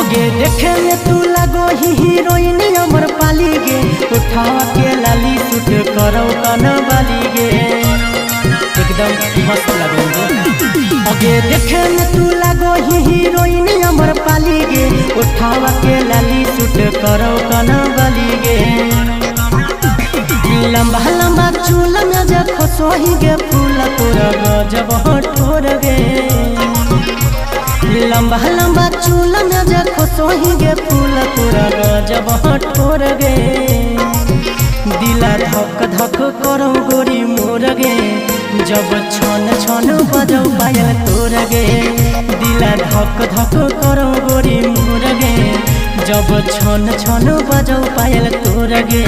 अगे देखे में तू लगो ही हीरोइन अमर पाली गे उठावा के लाली सूट करो कन बाली गे एकदम मस्त लगो। अगे देखे में तू लगो ही हीरोइन अमर पाली गे उठावा के लाली सूट करो कन बाली गे। लंबा लंबा चूल में जखो सोही गे फूल तोरा गजब ठोर गे। लंबा लंबा चूल में जखो सोही गे फूल तोरा गजब ठोर गे। दिला धक धक करो गोरी मोर गे जब छन छन बजौ पायल तोर गे। दिला धक धक करो गोरी मोर गे जब छन छन बजौ पायल तोर गे।